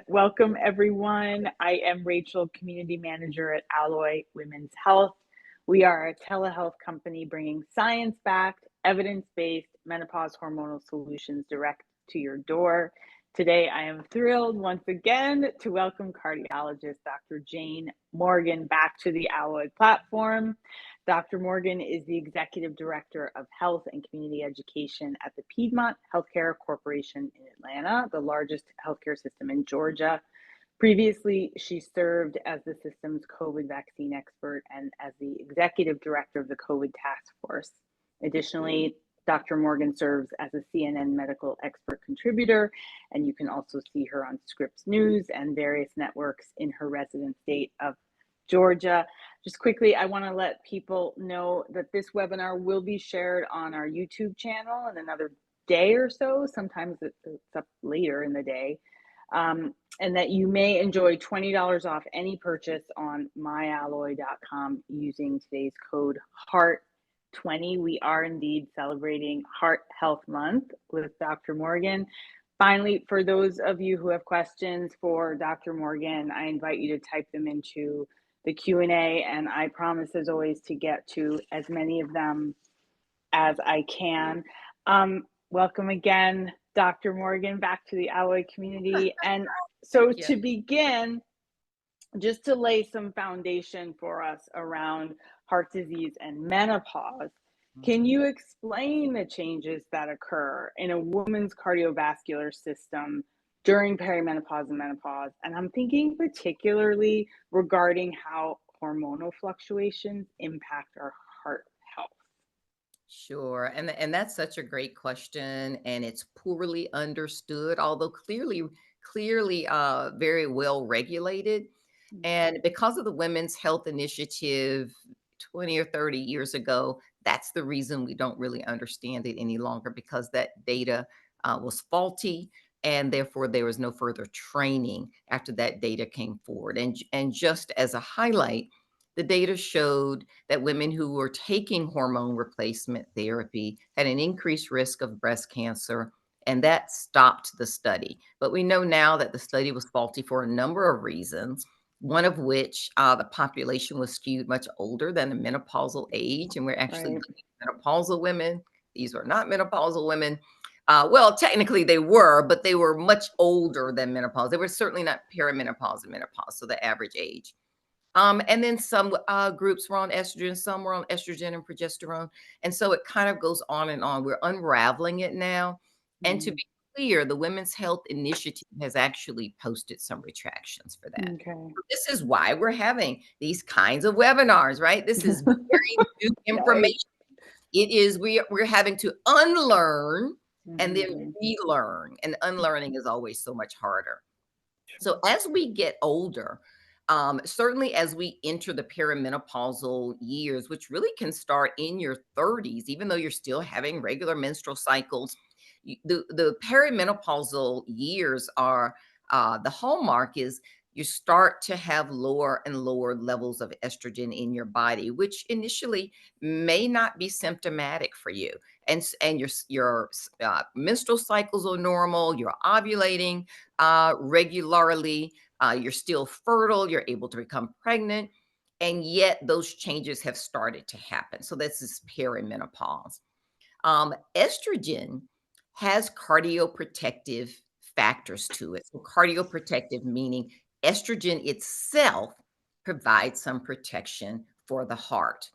Welcome, everyone. I am Rachel, Community Manager at Alloy Women's Health. We are a telehealth company bringing science-backed, evidence-based menopause hormonal solutions direct to your door. Today, I am thrilled once again to welcome cardiologist Dr. Jayne Morgan back to the Alloy platform. Dr. Morgan is the Executive Director of Health and Community Education at the Piedmont Healthcare Corporation in Atlanta, the largest healthcare system in Georgia. Previously, she served as the system's COVID vaccine expert and as the Executive Director of the COVID Task Force. Additionally, Dr. Morgan serves as a CNN medical expert contributor, and you can also see her on Scripps News and various networks in her resident state of Georgia. Just quickly, I want to let people know that this webinar will be shared on our YouTube channel in another day or so. Sometimes it's up later in the day. And that you may enjoy $20 off any purchase on myalloy.com using today's code HEART20. We are indeed celebrating Heart Health Month with Dr. Morgan. Finally, for those of you who have questions for Dr. Morgan, I invite you to type them into the Q&A, and I promise, as always, to get to as many of them as I can. Welcome again, Dr. Morgan, back to the Alloy community. And so to begin, just to lay some foundation for us around heart disease and menopause, can you explain the changes that occur in a woman's cardiovascular system during perimenopause and menopause? And I'm thinking particularly regarding how hormonal fluctuations impact our heart health. Sure. And that's such a great question. And it's poorly understood, although clearly very well regulated. And because of the Women's Health Initiative 20 or 30 years ago, that's the reason we don't really understand it any longer, because that data was faulty. And therefore, there was no further training after that data came forward. And just as a highlight, the data showed that women who were taking hormone replacement therapy had an increased risk of breast cancer, and that stopped the study. But we know now that the study was faulty for a number of reasons, one of which the population was skewed much older than the menopausal age, and we're actually looking at menopausal women. These were not menopausal women. Well, technically they were, but they were much older than menopause. They were certainly not perimenopause and menopause, so the average age. And then some groups were on estrogen, some were on estrogen and progesterone. And so it kind of goes on and on. We're unraveling it now. And to be clear, the Women's Health Initiative has actually posted some retractions for that. Okay. This is why we're having these kinds of webinars, right? This is very new information. It is, we're having to unlearn and then relearn. And unlearning is always so much harder. So as we get older, certainly as we enter the perimenopausal years, which really can start in your 30s, even though you're still having regular menstrual cycles, the perimenopausal years are, the hallmark is you start to have lower and lower levels of estrogen in your body, which initially may not be symptomatic for you. And your menstrual cycles are normal, you're ovulating regularly, you're still fertile, you're able to become pregnant, and yet those changes have started to happen. So this is perimenopause. Estrogen has cardioprotective factors to it. So cardioprotective meaning estrogen itself provides some protection for the heart.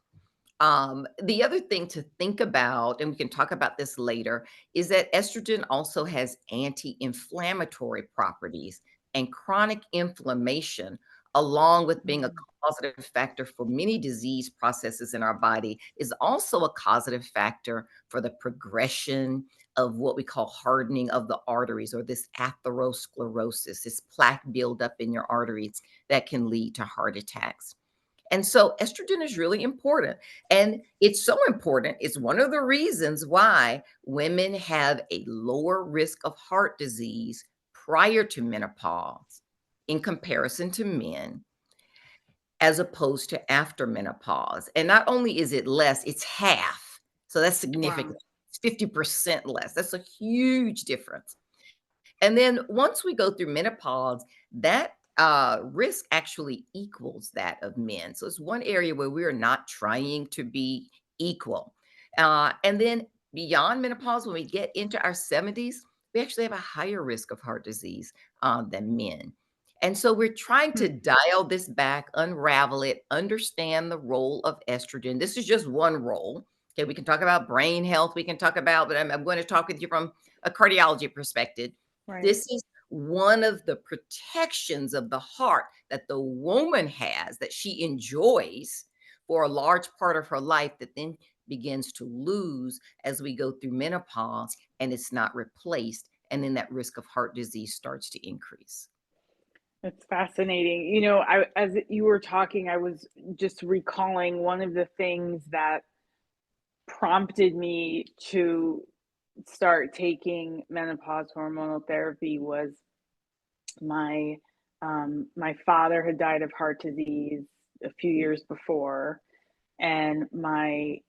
The other thing to think about, and we can talk about this later, is that estrogen also has anti-inflammatory properties, and chronic inflammation, along with being a causative factor for many disease processes in our body, is also a causative factor for the progression of what we call hardening of the arteries, or this atherosclerosis, this plaque buildup in your arteries that can lead to heart attacks. And so estrogen is really important. And it's so important. It's one of the reasons why women have a lower risk of heart disease prior to menopause in comparison to men, as opposed to after menopause. And not only is it less, it's half. So that's significant. Wow. It's 50% less. That's a huge difference. And then once we go through menopause, that risk actually equals that of men. So it's one area where we are not trying to be equal. And then beyond menopause, when we get into our 70s, we actually have a higher risk of heart disease than men. And so we're trying to dial this back, unravel it, understand the role of estrogen. This is just one role. Okay, we can talk about brain health. We can talk about, but I'm going to talk with you from a cardiology perspective. Right. This is one of the protections of the heart that the woman has that she enjoys for a large part of her life that then begins to lose as we go through menopause and it's not replaced. And then that risk of heart disease starts to increase. That's fascinating. You know, as you were talking, I was just recalling one of the things that prompted me to start taking menopause hormonal therapy was my my father had died of heart disease a few years before, and my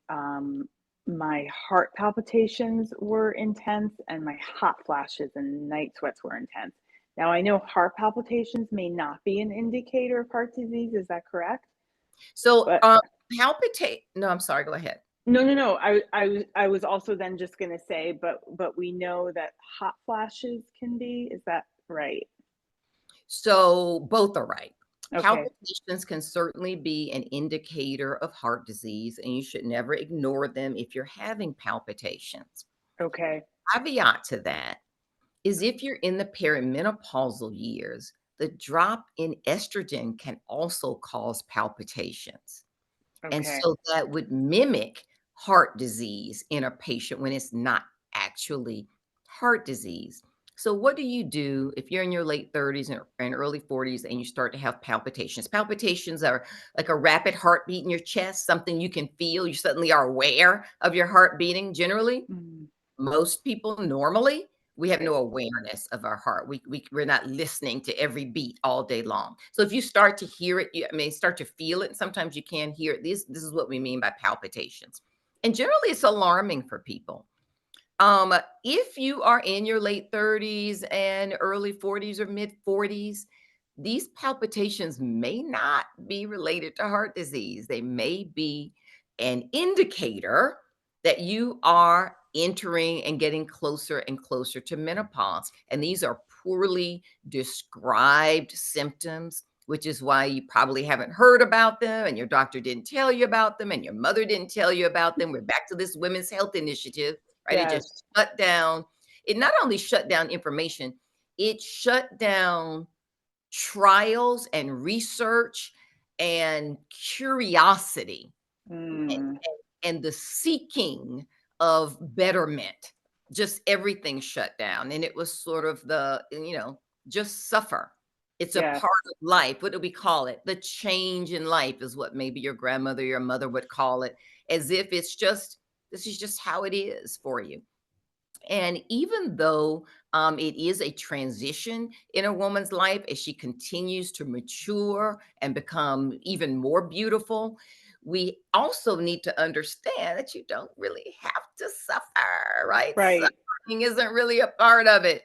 heart palpitations were intense, and my hot flashes and night sweats were intense. Now I know heart palpitations may not be an indicator of heart disease. Is that correct? So, But palpitate. No, I'm sorry. Go ahead. no. I was also then just going to say, but we know that hot flashes can be. Is that right? So both are right. Okay. Palpitations can certainly be an indicator of heart disease, and you should never ignore them if you're having palpitations. Okay. Caveat to that is if you're in the perimenopausal years, the drop in estrogen can also cause palpitations. And Okay. so that would mimic heart disease in a patient when it's not actually heart disease. So, what do you do if you're in your late 30s and early 40s and you start to have palpitations? Palpitations are like a rapid heartbeat in your chest, something you can feel. You suddenly are aware of your heart beating. Generally, Mm, most people normally, we have no awareness of our heart. We're not listening to every beat all day long. So if you start to hear it, start to feel it, and sometimes you can hear it. This is what we mean by palpitations. And generally it's alarming for people. If you are in your late 30s and early 40s or mid 40s, these palpitations may not be related to heart disease. They may be an indicator that you are entering and getting closer and closer to menopause. And these are poorly described symptoms, which is why you probably haven't heard about them and your doctor didn't tell you about them and your mother didn't tell you about them. We're back to this women's health initiative, right? It yes. just shut down. It not only shut down information, it shut down trials and research and curiosity and, Mm, and the seeking of betterment. Just everything shut down. And it was sort of just suffer. It's a yes. part of life. What do we call it? The change in life is what maybe your grandmother, your mother would call it, as if this is just how it is for you. And even though it is a transition in a woman's life as she continues to mature and become even more beautiful, we also need to understand that you don't really have to suffer, right? Right. Suffering isn't really a part of it.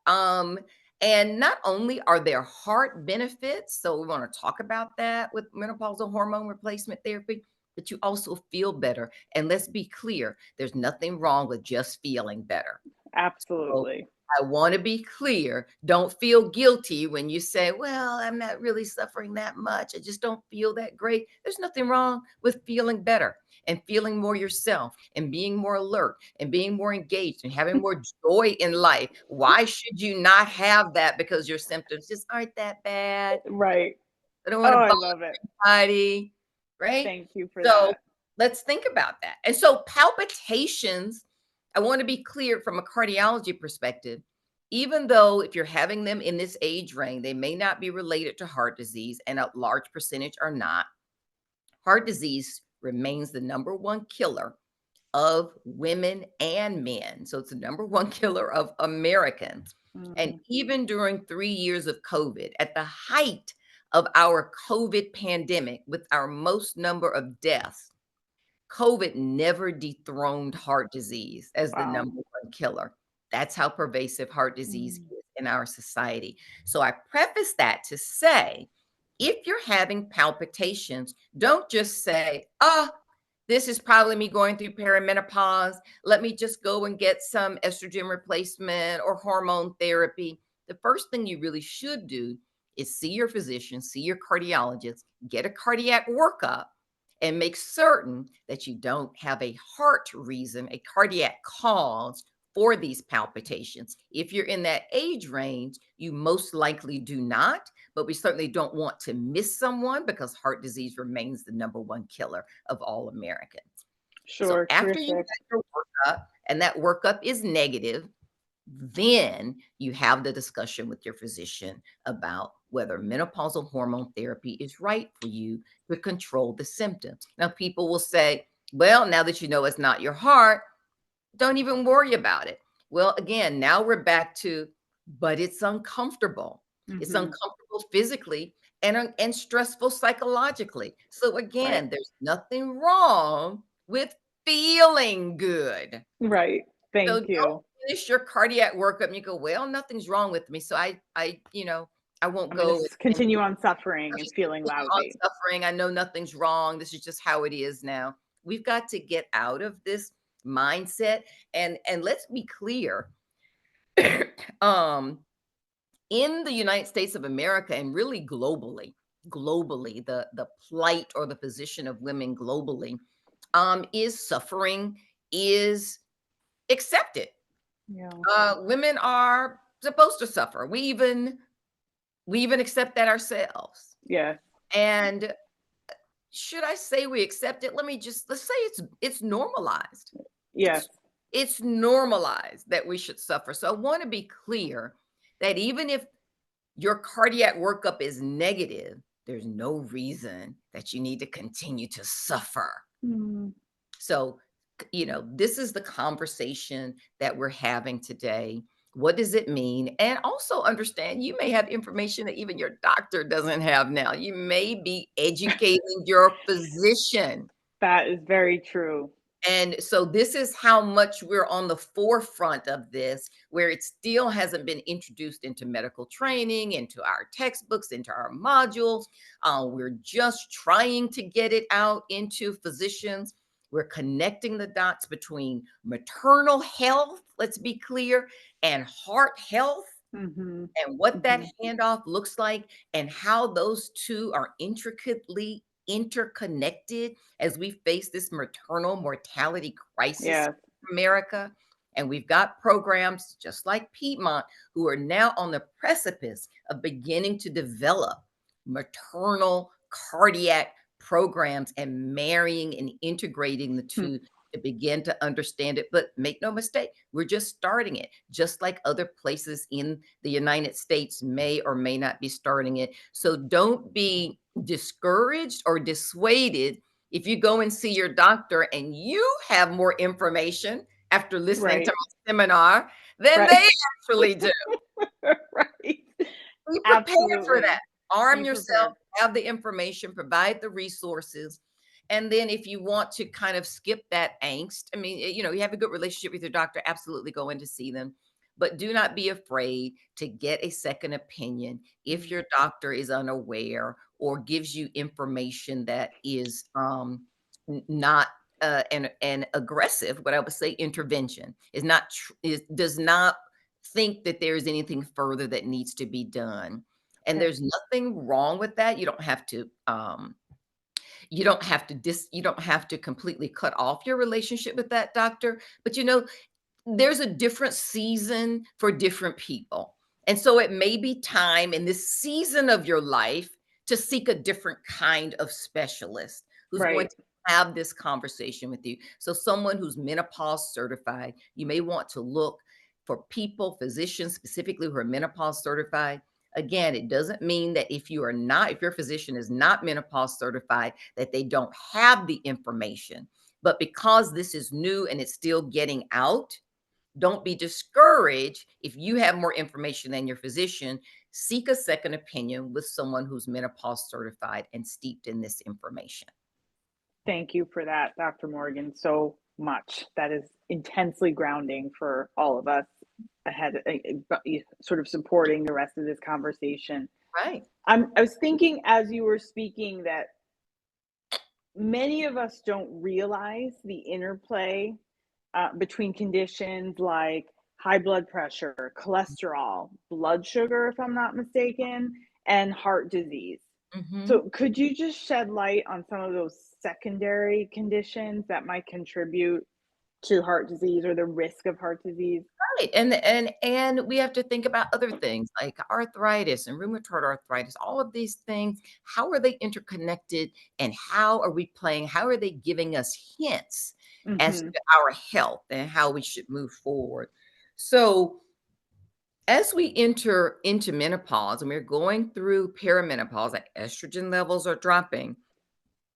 Um, and not only are there heart benefits, so we want to talk about that with menopausal hormone replacement therapy, but you also feel better. And let's be clear, there's nothing wrong with just feeling better. So Absolutely. I want to be clear. Don't feel guilty when you say, well, I'm not really suffering that much. I just don't feel that great. There's nothing wrong with feeling better and feeling more yourself and being more alert and being more engaged and having more joy in life. Why should you not have that because your symptoms just aren't that bad? Right. I don't want Oh, to I bother love it. anybody, right? Thank you for So that. let's think about that. And so palpitations, I want to be clear from a cardiology perspective, even though if you're having them in this age range, they may not be related to heart disease, and a large percentage are not. Heart disease remains the number one killer of women and men. So it's the number one killer of Americans. And Mm, even during 3 years of COVID, at the height of our COVID pandemic, with our most number of deaths, COVID never dethroned heart disease as the wow. number one killer. That's how pervasive heart disease Mm, is. in our society. So I preface that to say, if you're having palpitations, don't just say, oh, this is probably me going through perimenopause. Let me just go and get some estrogen replacement or hormone therapy. The first thing you really should do is see your physician, see your cardiologist, get a cardiac workup, and make certain that you don't have a heart reason, a cardiac cause for these palpitations. If you're in that age range, you most likely do not, but we certainly don't want to miss someone because heart disease remains the #1 killer of all Americans. So Sure, after you terrific. get your workup and that workup is negative, then you have the discussion with your physician about whether menopausal hormone therapy is right for you to control the symptoms. Now, people will say, well, now that you know it's not your heart, don't even worry about it. Well, again, now we're back to, but it's uncomfortable. It's uncomfortable physically and stressful psychologically. So Right. again, there's nothing wrong with feeling good. Right. So Thank don't you. finish your cardiac workup and you go, well, nothing's wrong with me. So I won't I'm going to go and continue just on suffering and feeling continue on lousy. suffering. I know nothing's wrong. This is just how it is now. We've got to get out of this mindset and let's be clear. um in the United States of America and really globally, the plight or the position of women globally is suffering is accepted. Yeah. Women are supposed to suffer. We even accept that ourselves. Yeah. And should I say we accept it? Let's say it's normalized. Yes. It's normalized that we should suffer. So I want to be clear that even if your cardiac workup is negative, there's no reason that you need to continue to suffer. Mm. So, this is the conversation that we're having today. What does it mean? And also understand you may have information that even your doctor doesn't have now. You may be educating your physician. That is very true. And so this is how much we're on the forefront of this, where it still hasn't been introduced into medical training, into our textbooks, into our modules. We're just trying to get it out into physicians. We're connecting the dots between maternal health, let's be clear, and heart health, Mm-hmm. and what that Mm-hmm. handoff looks like, and how those two are intricately interconnected as we face this maternal mortality crisis Yes. in America. And we've got programs just like Piedmont who are now on the precipice of beginning to develop maternal cardiac programs and marrying and integrating the Hmm. two to begin to understand it. But make no mistake, we're just starting it, just like other places in the United States may or may not be starting it. So don't be discouraged or dissuaded if you go and see your doctor and you have more information after listening to Right. my seminar than Right. they actually do. Right. Be prepared for Absolutely. that. Arm Be yourself, prepared. have the information, provide the resources. And then if you want to kind of skip that angst, I mean, you have a good relationship with your doctor, absolutely go in to see them. But do not be afraid to get a second opinion if Mm. your doctor is unaware or gives you information that is not an aggressive, what I would say intervention is not does not think that there's anything further that needs to be done. And Okay. there's nothing wrong with that. You don't have to completely cut off your relationship with that doctor, but there's a different season for different people. And so it may be time in this season of your life to seek a different kind of specialist who's going Right. to have this conversation with you. So if who's menopause certified, you may want to look for physicians specifically who are menopause certified. Again, it doesn't mean that if your physician is not menopause certified, that they don't have the information. But because this is new and it's still getting out, don't be discouraged if you have more information than your physician. Seek a second opinion with someone who's menopause certified and steeped in this information. Thank you for that, Dr. Morgan, so much. That is intensely grounding for all of us. ahead, sort of supporting the rest of this conversation. Right. I was thinking as you were speaking that many of us don't realize the interplay between conditions like high blood pressure, cholesterol, blood sugar, if I'm not mistaken, and heart disease. Mhm. So, could you just shed light on some of those secondary conditions that might contribute to heart disease or the risk of heart disease? Right, and we have to think about other things like arthritis and rheumatoid arthritis, all of these things, how are they interconnected and how are they giving us hints as Hmm. to our health and how we should move forward? So, as we enter into menopause and we're going through perimenopause, like estrogen levels are dropping,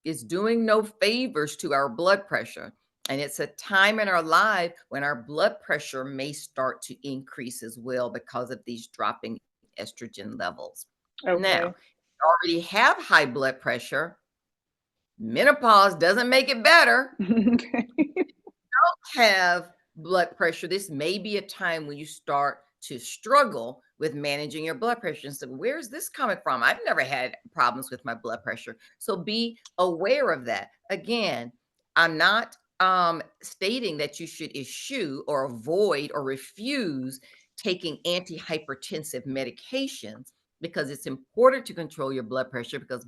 is doing no favors to our blood pressure. And it's a time in our life when our blood pressure may start to increase as well because of these dropping estrogen levels. Now, Okay. you already have high blood pressure. Menopause doesn't make it better. Okay. Have blood pressure, this may be a time when you start to struggle with managing your blood pressure. And so, where's this coming from? I've never had problems with my blood pressure. So, be aware of that. Again, I'm not stating that you should eschew or avoid or refuse taking antihypertensive medications because it's important to control your blood pressure because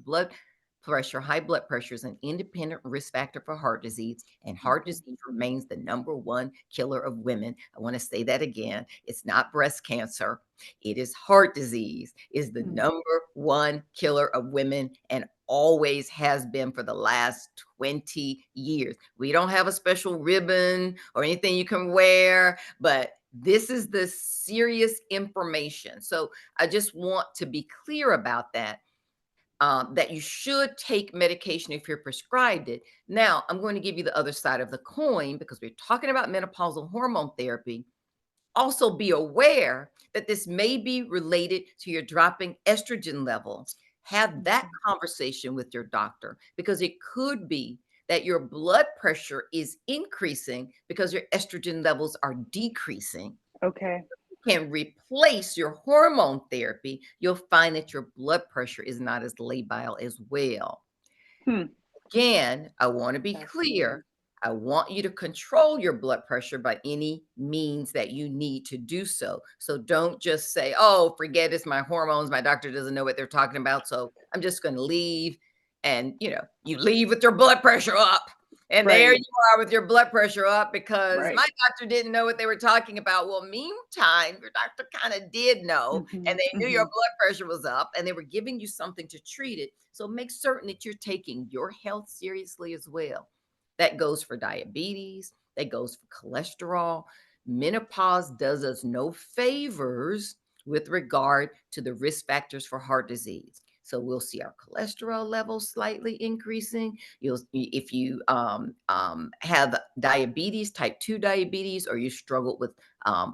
high blood pressure is an independent risk factor for heart disease, and heart Okay. disease remains the number one killer of women. I want to say that again. It's not breast cancer. It is heart disease is the Mm. number one killer of women and always has been for the last 20 years. We don't have a special ribbon or anything you can wear, but this is the serious information. So I just want to be clear about that that you should take medication if you're prescribed it. Now, I'm going to give you the other side of the coin because we're talking about menopausal hormone therapy. Also, be aware that this may be related to your dropping estrogen levels. Have that Okay. conversation with your doctor because it could be that your blood pressure is increasing because your estrogen levels are decreasing. Okay. Can replace your hormone therapy, you'll find that your blood pressure is not as labile as well. Hmm. Again, I want to be Fascinating. clear. I want you to control your blood pressure by any means that you need to do so. So don't just say, oh, forget it's my hormones. My doctor doesn't know what they're talking about. So I'm just going to leave. And, you leave with your blood pressure up. And there Right. you are with your blood pressure up because Right. my doctor didn't know what they were talking about. Well, meantime, your doctor kind of did know, Hmm. and they knew your Hmm. blood pressure was up, and they were giving you something to treat it. So make certain that you're taking your health seriously as well. That goes for diabetes, that goes for cholesterol. Menopause does us no favors with regard to the risk factors for heart disease. So we'll see our cholesterol levels slightly increasing. If you have diabetes, type 2 diabetes, or you struggle with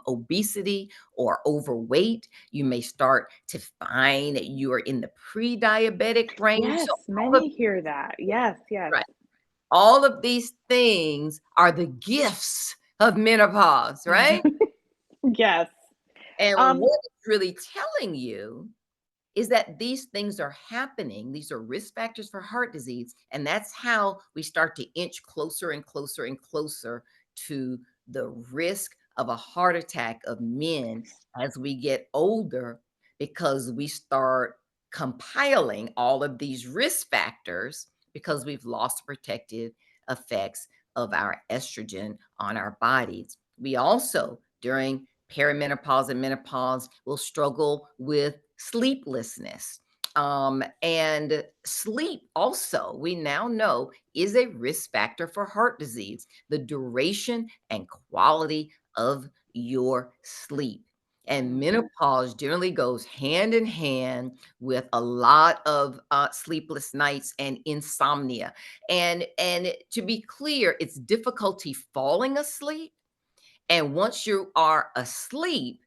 obesity or overweight, you may start to find that you are in the pre-diabetic range. Yes, So all of many hear that. Yes, yes. right, all of these things are the gifts of menopause, right? Yes. And Um, what it's really telling you is that these things are happening. These are risk factors for heart disease. And that's how we start to inch closer and closer and closer to the risk of a heart attack of men as we get older, because we start compiling all of these risk factors because we've lost protective effects of our estrogen on our bodies. We also, during perimenopause and menopause, will struggle with sleeplessness. And sleep also, we now know, is a risk factor for heart disease, the duration and quality of your sleep. And okay. menopause generally goes hand in hand with a lot of sleepless nights and insomnia. And to be clear, it's difficulty falling asleep. And once you are asleep,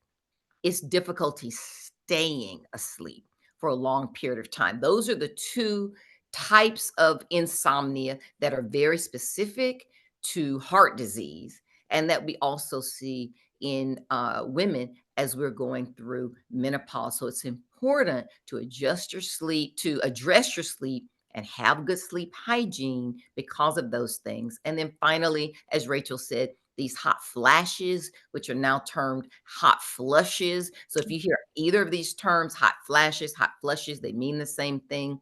it's difficulty staying asleep for a long period of time. Those are the two types of insomnia that are very specific to heart disease and that we also see in women as we're going through menopause. So it's important to adjust your sleep, to address your sleep, and have good sleep hygiene because of those things. And then finally, as Rachel said, these hot flashes, which are now termed hot flushes. So if you hear either of these terms, hot flashes, hot flushes, they mean the same thing.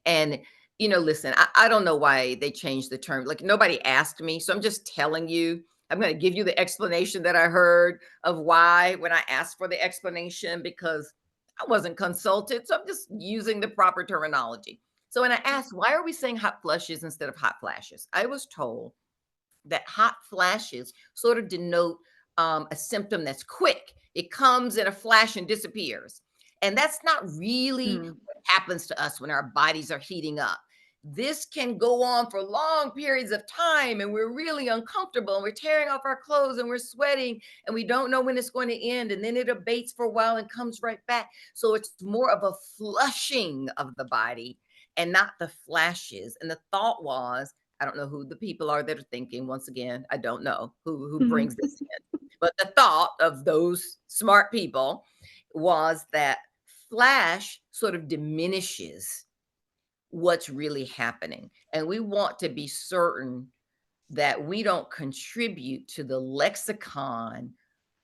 And, listen, I don't know why they changed the term. Like, nobody asked me. So I'm just telling you, I'm going to give you the explanation that I heard of why when I asked for the explanation, because I wasn't consulted. So I'm just using the proper terminology. So when I asked, why are we saying hot flushes instead of hot flashes? I was told that hot flashes sort of denote a symptom that's quick. It comes in a flash and disappears. And that's not really what happens to us when our bodies are heating up. This can go on for long periods of time, and we're really uncomfortable, and we're tearing off our clothes, and we're sweating, and we don't know when it's going to end, and then it abates for a while and comes right back. So it's more of a flushing of the body and not the flashes. And the thought was, I don't know who the people are that are thinking. Once again, I don't know who brings this in. But the thought of those smart people was that flash sort of diminishes what's really happening. And we want to be certain that we don't contribute to the lexicon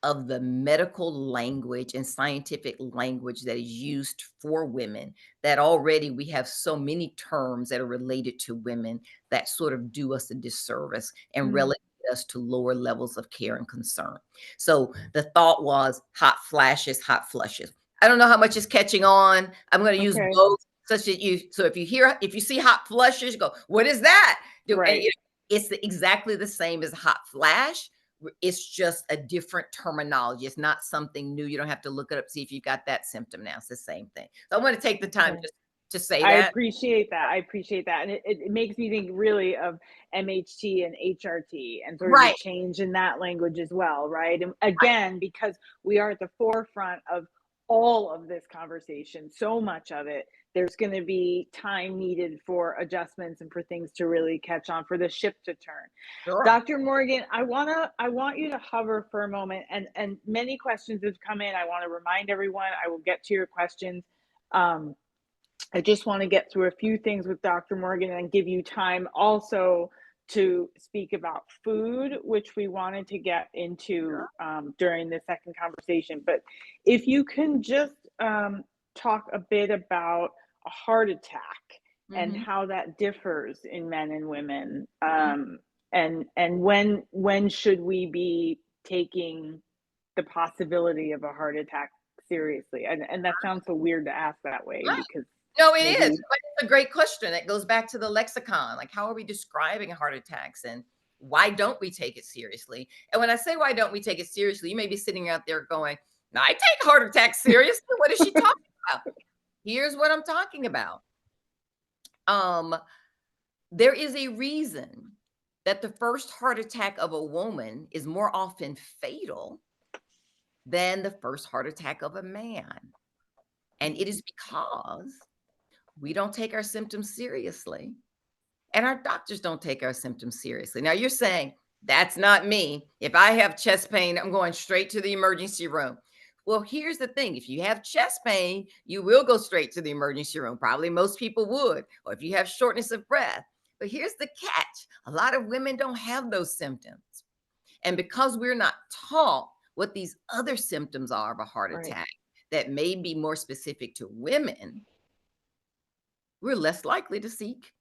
of the medical language and scientific language that is used for women, that already we have so many terms that are related to women that sort of do us a disservice and relegate us to lower levels of care and concern. So the thought was hot flashes, hot flushes. I don't know how much is catching on. I'm going to use both such that so if you see hot flushes, you go, what is that? Right. And it's exactly the same as hot flash. It's just a different terminology. It's not something new. You don't have to look it up, see if you got that symptom now. It's the same thing. So I want to take the time just to say I that. appreciate that. And it makes me think really of MHT and HRT and sort of the change in that language as well, right? And again, because we are at the forefront of all of this conversation, so much of it, there's going to be time needed for adjustments and for things to really catch on, for the ship to turn. Sure. Dr. Morgan, I want you to hover for a moment, and many questions have come in. I want to remind everyone, I will get to your questions. I just want to get through a few things with Dr. Morgan and give you time also to speak about food, which we wanted to get into during the second conversation. But if you can just talk a bit about a heart attack and how that differs in men and women, and when should we be taking the possibility of a heart attack seriously? And that sounds so weird to ask that way, because no, it is. But it's a great question. It goes back to the lexicon. Like, how are we describing heart attacks, and why don't we take it seriously? And when I say why don't we take it seriously, you may be sitting out there going, no, I take heart attacks seriously. What is she talking about? Here's what I'm talking about. There is a reason that the first heart attack of a woman is more often fatal than the first heart attack of a man. And it is because we don't take our symptoms seriously, and our doctors don't take our symptoms seriously. Now you're saying, that's not me. If I have chest pain, I'm going straight to the emergency room. Well, here's the thing. If you have chest pain, you will go straight to the emergency room. Probably most people would. Or if you have shortness of breath. But here's the catch. A lot of women don't have those symptoms. And because we're not taught what these other symptoms are of a heart attack that may be more specific to women, we're less likely to seek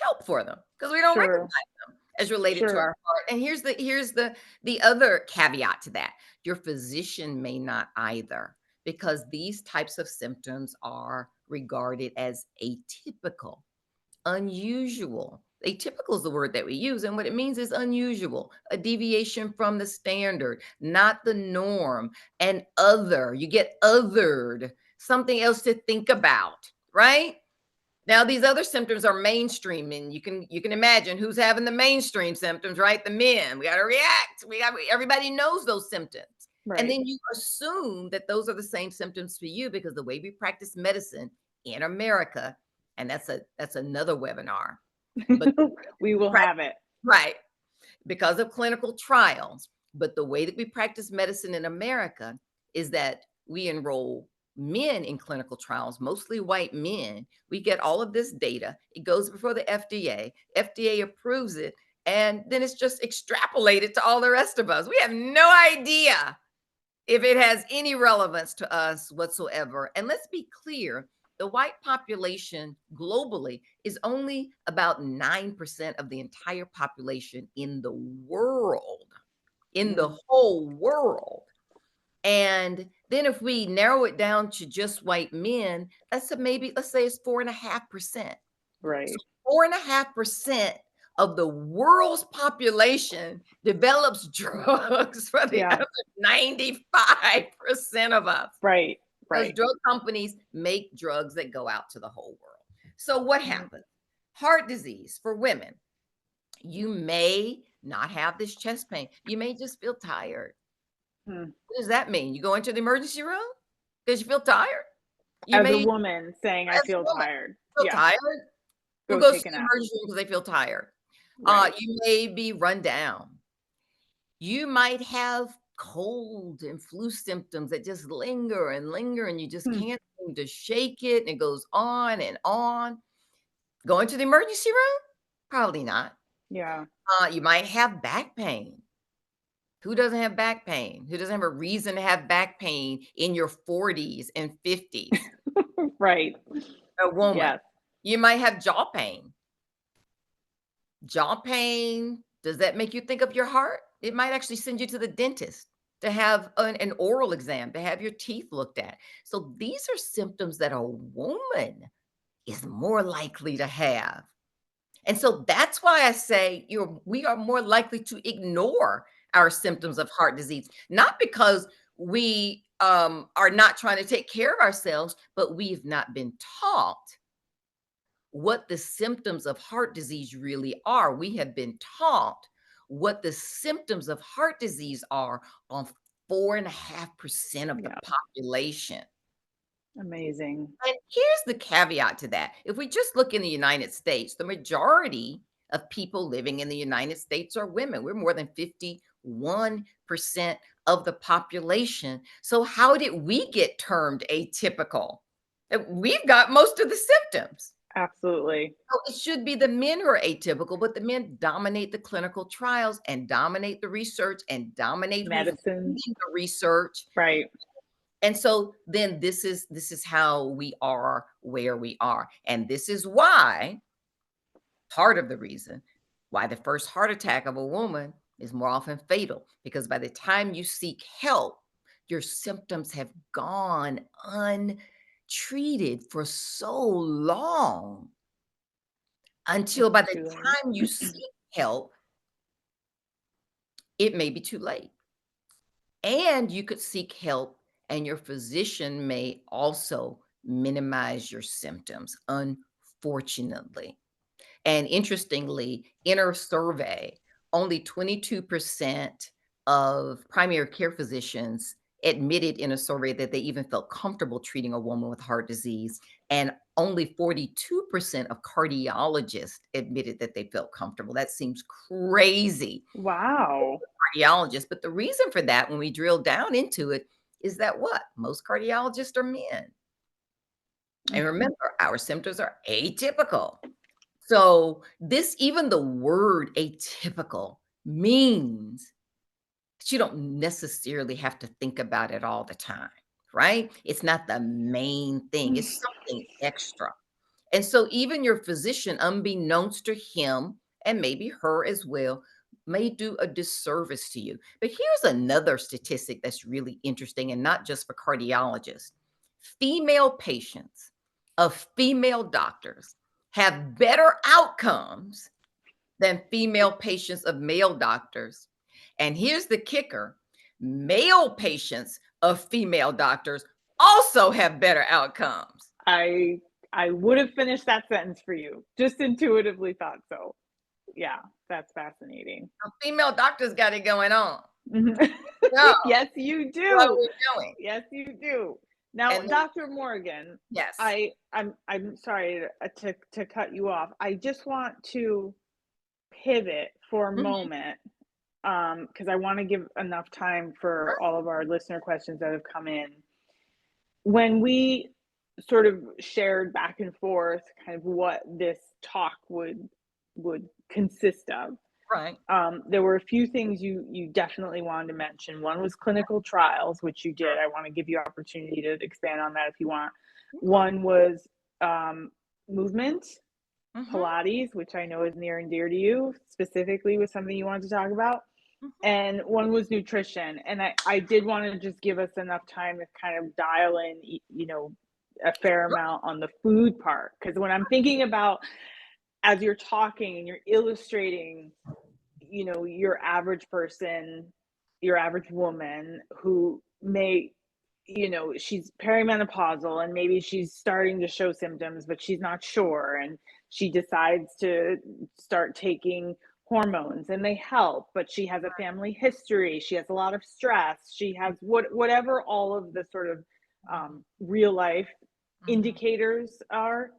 help for them because we don't recognize them as related to our heart. And here's the other caveat to that. Your physician may not either, because these types of symptoms are regarded as atypical, unusual. Atypical is the word that we use, and what it means is unusual, a deviation from the standard, not the norm, and other. You get othered, something else to think about, right? Now, these other symptoms are mainstream, and you can imagine who's having the mainstream symptoms, right? The men. We got to react. Everybody knows those symptoms. Right. And then you assume that those are the same symptoms for you because the way we practice medicine in America, and that's another webinar. But we will have it. Right. Because of clinical trials, But the way that we practice medicine in America is that we enroll men in clinical trials, mostly white men. We get all of this data. It goes before the FDA. FDA approves it. And then it's just extrapolated to all the rest of us. We have no idea if it has any relevance to us whatsoever. And let's be clear, the white population globally is only about 9% of the entire population in the world, in the whole world. And then if we narrow it down to just white men, let's say it's 4.5%. Right. So 4.5% of the world's population develops drugs for the other 95% of us. Right. Because drug companies make drugs that go out to the whole world. So what happens? Heart disease for women. You may not have this chest pain. You may just feel tired. What does that mean? You go into the emergency room because you feel tired? As a woman saying, I feel tired. Feel tired? Who goes to the emergency room because they feel tired? You may be run down. You might have cold and flu symptoms that just linger and you just can't seem to shake it, and it goes on and on. Going to the emergency room? Probably not. Yeah. You might have back pain. Who doesn't have back pain? Who doesn't have a reason to have back pain in your 40s and 50s? Right. A woman. Yes. You might have jaw pain. Jaw pain, does that make you think of your heart? It might actually send you to the dentist to have an oral exam, to have your teeth looked at. So these are symptoms that a woman is more likely to have. And so that's why I say we are more likely to ignore our symptoms of heart disease, not because we are not trying to take care of ourselves, but we've not been taught what the symptoms of heart disease really are. We have been taught what the symptoms of heart disease are on 4.5% of the population. Amazing. And here's the caveat to that. If we just look in the United States, the majority of people living in the United States are women. We're more than 51% of the population. So how did we get termed atypical? We've got most of the symptoms. Absolutely. So it should be the men who are atypical, but the men dominate the clinical trials and dominate the research and dominate medicine, the research. Right. And so then this is how we are where we are. And this is why, part of the reason why the first heart attack of a woman is more often fatal, because by the time you seek help, your symptoms have gone untreated for so long until by the time you seek help, it may be too late. And you could seek help and your physician may also minimize your symptoms, unfortunately. And interestingly, in a survey, only 22% of primary care physicians admitted in a survey that they even felt comfortable treating a woman with heart disease. And only 42% of cardiologists admitted that they felt comfortable. That seems crazy. Wow. Cardiologists. But the reason for that, when we drill down into it, is that most cardiologists are men. And remember, our symptoms are atypical. So even the word atypical means that you don't necessarily have to think about it all the time, right? It's not the main thing. It's something extra. And so even your physician, unbeknownst to him and maybe her as well, may do a disservice to you. But here's another statistic that's really interesting, and not just for cardiologists. Female patients of female doctors have better outcomes than female patients of male doctors. And here's the kicker. Male patients of female doctors also have better outcomes. I would have finished that sentence for you. Just intuitively thought so. Yeah, that's fascinating. Female doctors got it going on. So, yes, you do. What we're doing. Yes, you do. Now, Dr. Morgan. Yes. I'm sorry to cut you off. I just want to pivot for a moment because I want to give enough time for all of our listener questions that have come in. When we sort of shared back and forth kind of what this talk would consist of, Right. there were a few things you definitely wanted to mention. One was clinical trials, which you did. I want to give you opportunity to expand on that if you want. One was movement, Pilates, which I know is near and dear to you, specifically was something you wanted to talk about. And one was nutrition. And I did want to just give us enough time to kind of dial in, you know, a fair amount on the food part. Because when I'm thinking about, as you're talking and you're illustrating, you know, your average person, your average woman who may, you know, she's perimenopausal and maybe she's starting to show symptoms, but she's not sure. And she decides to start taking hormones and they help, but she has a family history. She has a lot of stress. She has whatever all of the sort of real life indicators are.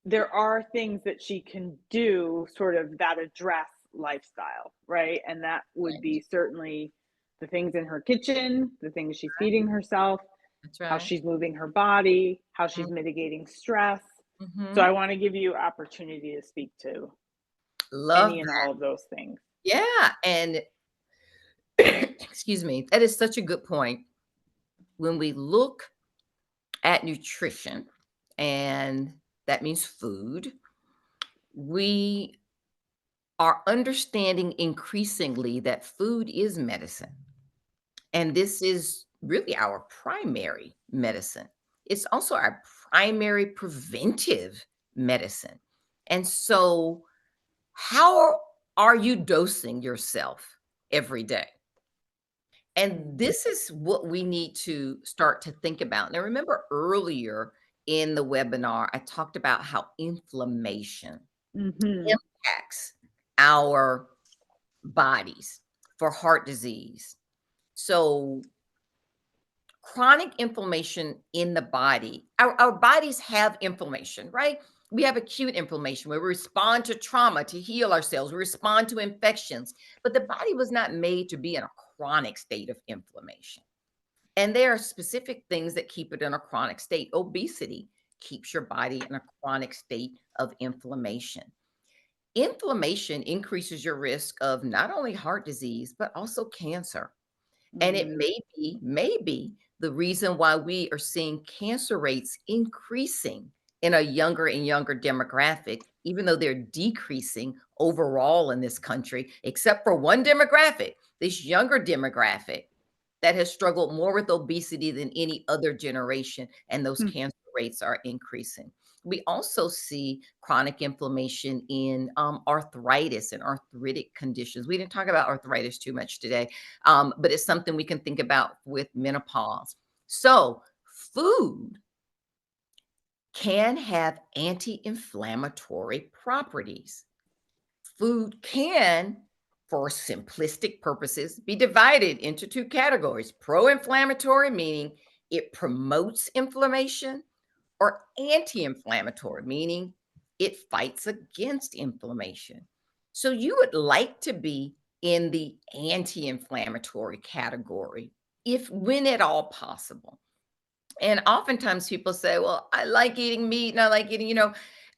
There are things that she can do sort of that address lifestyle, right? And that would be certainly the things in her kitchen, the things she's feeding herself, That's right. how she's moving her body, how she's mitigating stress. So I want to give you opportunity to speak to any and all of those things. Yeah. And excuse me, that is such a good point. When we look at nutrition, and that means food, we are understanding increasingly that food is medicine. And this is really our primary medicine. It's also our primary preventive medicine. And so, how are you dosing yourself every day? And this is what we need to start to think about. Now, remember earlier in the webinar, I talked about how inflammation impacts our bodies for heart disease. So, chronic inflammation in the body, our bodies have inflammation, right? We have acute inflammation where we respond to trauma to heal ourselves. We respond to infections, but the body was not made to be in a chronic state of inflammation. And there are specific things that keep it in a chronic state. Obesity keeps your body in a chronic state of inflammation. Inflammation increases your risk of not only heart disease, but also cancer. And it may be the reason why we are seeing cancer rates increasing in a younger and younger demographic, even though they're decreasing overall in this country, except for one demographic, this younger demographic that has struggled more with obesity than any other generation, and those cancer rates are increasing. We also see chronic inflammation in arthritis and arthritic conditions. We didn't talk about arthritis too much today, but it's something we can think about with menopause. So food can have anti-inflammatory properties. Food can, for simplistic purposes, be divided into two categories: pro-inflammatory, meaning it promotes inflammation, or anti-inflammatory, meaning it fights against inflammation. So you would like to be in the anti-inflammatory category, if when at all possible. And oftentimes people say, well, I like eating meat and I like eating,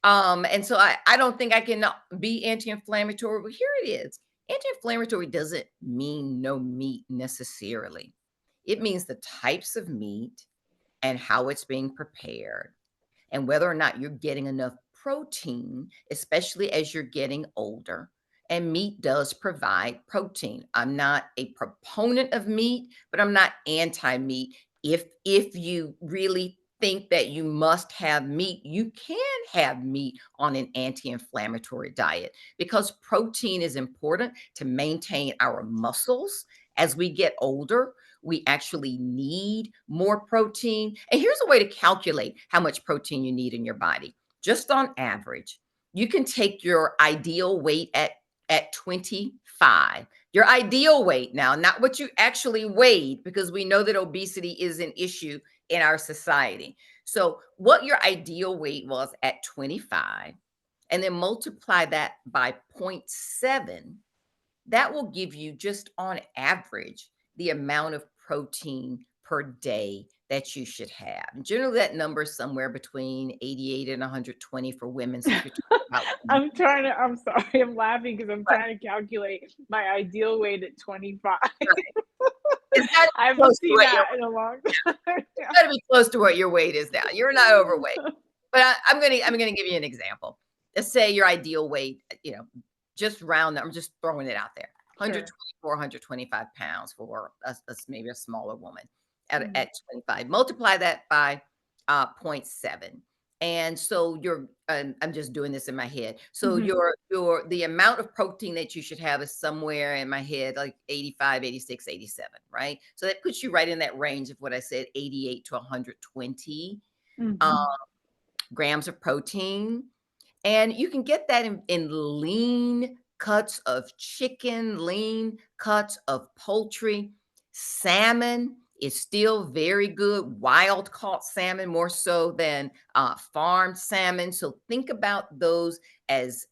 and so I don't think I can be anti-inflammatory. Well, here it is. Anti-inflammatory doesn't mean no meat necessarily. It means the types of meat and how it's being prepared, and whether or not you're getting enough protein, especially as you're getting older. And meat does provide protein. I'm not a proponent of meat, but I'm not anti-meat. If you really think that you must have meat, you can have meat on an anti-inflammatory diet, because protein is important to maintain our muscles. As we get older, we actually need more protein. And here's a way to calculate how much protein you need in your body. Just on average, you can take your ideal weight at 25. Your ideal weight now, not what you actually weighed, because we know that obesity is an issue in our society. So what your ideal weight was at 25, and then multiply that by 0.7, that will give you just on average the amount of protein per day that you should have. And generally, that number is somewhere between 88 and 120 for women. So if you're talking about I'm sorry, I'm laughing because I'm right, trying to calculate my ideal weight at 25. right. It's got to I be haven't close to seen what your that in a long time. it's got to be close to what your weight is now. You're not overweight. But I'm gonna give you an example. Let's say your ideal weight, just round. I'm just throwing it out there. Sure. 124, 125 pounds for maybe a smaller woman at Mhm. 25. Multiply that by 0.7. And so I'm just doing this in my head. So Mhm. the amount of protein that you should have is somewhere in my head, like 85, 86, 87, right? So that puts you right in that range of what I said, 88 to 120 um, Mhm. grams of protein. And you can get that in lean cuts of chicken, lean cuts of poultry. Salmon is still very good. Wild caught salmon more so than farmed salmon. So think about those as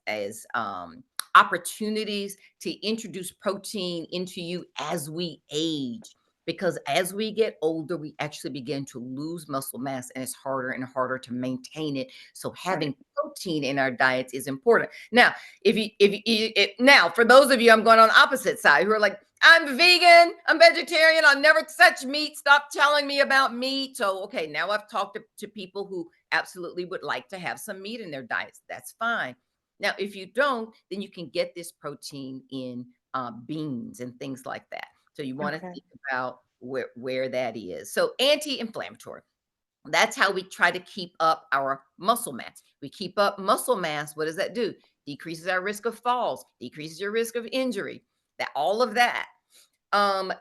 opportunities to introduce protein into you as we age. Because as we get older, we actually begin to lose muscle mass, and it's harder and harder to maintain it. So having Right. protein in our diets is important. Now, now for those of you, I'm going on the opposite side who are like, I'm vegan, I'm vegetarian, I'll never touch meat. Stop telling me about meat. So, okay, now I've talked to people who absolutely would like to have some meat in their diets. That's fine. Now, if you don't, then you can get this protein in beans and things like that. So you want to Okay. think about where that is. So anti-inflammatory. That's how we try to keep up our muscle mass. We keep up muscle mass. What does that do? Decreases our risk of falls, decreases your risk of injury, that all of that.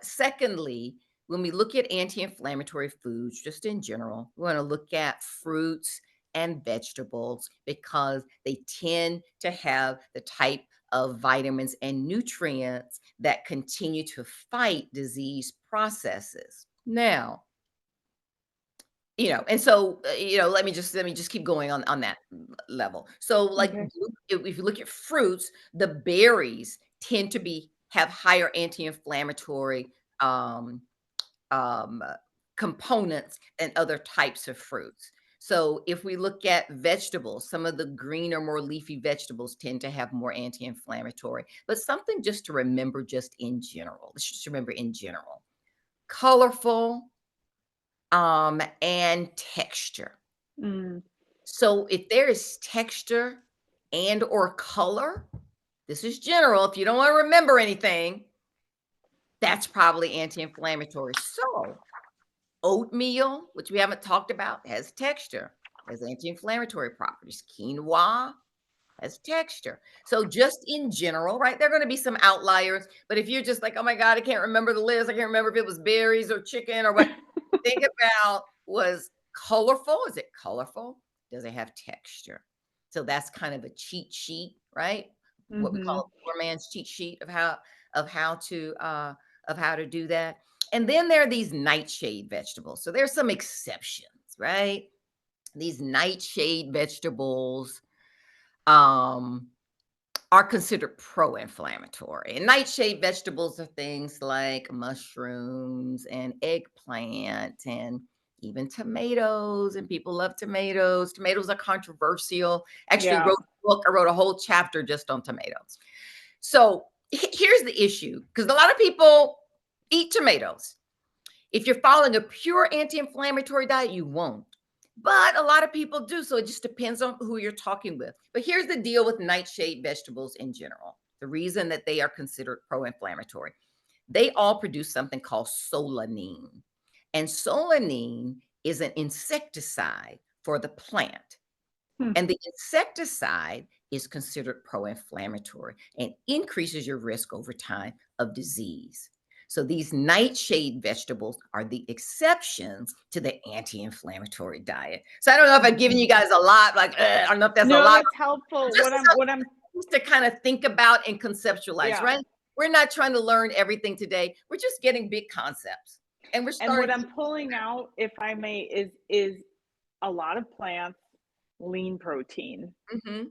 Secondly, when we look at anti-inflammatory foods, just in general, we want to look at fruits and vegetables because they tend to have the type of vitamins and nutrients that continue to fight disease processes. Now, and so let me just keep going on that level. So like Okay. if you look at fruits, the berries tend to have higher anti-inflammatory um um components than other types of fruits. So if we look at vegetables, some of the greener, more leafy vegetables tend to have more anti-inflammatory. But something just to remember, just in general, let's just remember in general, colorful and texture. Mm. So if there is texture and or color, this is general. If you don't want to remember anything, that's probably anti-inflammatory. So oatmeal, which we haven't talked about, has texture, has anti-inflammatory properties. Quinoa has texture. So just in general, right? There are going to be some outliers, but if you're just like, oh my God, I can't remember the list. I can't remember if it was berries or chicken or what. Think about, was colorful. Is it colorful? Does it have texture? So that's kind of a cheat sheet, right? What we call Mhm. a poor man's cheat sheet of how to do that. And then there are these nightshade vegetables. So there's some exceptions, right? These nightshade vegetables um are considered pro-inflammatory. And nightshade vegetables are things like mushrooms and eggplant and even tomatoes. And people love tomatoes. Tomatoes are controversial. Actually, Yeah. wrote a book. I wrote a whole chapter just on tomatoes. So here's the issue, because a lot of people eat tomatoes. If you're following a pure anti-inflammatory diet, you won't. But a lot of people do. So it just depends on who you're talking with. But here's the deal with nightshade vegetables in general. The reason that they are considered pro-inflammatory, they all produce something called solanine. And solanine is an insecticide for the plant. Hmm. And the insecticide is considered pro-inflammatory and increases your risk over time of disease. So these nightshade vegetables are the exceptions to the anti-inflammatory diet. So I don't know if I've given Mhm. you guys a lot, like, I don't know if that's a No, lot. that's helpful. Just What I'm something to kind of think about and conceptualize, yeah. right? We're not trying to learn everything today. We're just getting big concepts. And we're And what starting. I'm pulling out, if I may, is a lot of plants, lean protein. Mhm.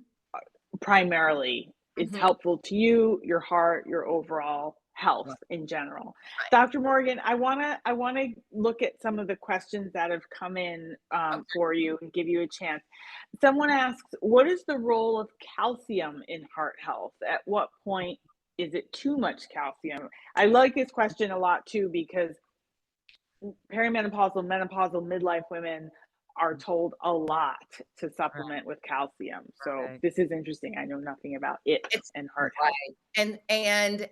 primarily it's helpful to you, your heart, your overall health Right. in general. Right. Dr. Morgan, I wanna look at some of the questions that have come in Okay. for you and give you a chance. Someone asks, what is the role of calcium in heart health? At what point is it too much calcium? I like this question a lot too because perimenopausal, menopausal, midlife women are told a lot to Right. supplement with calcium. So Right. this is interesting. I know nothing about it It's and heart health. right. And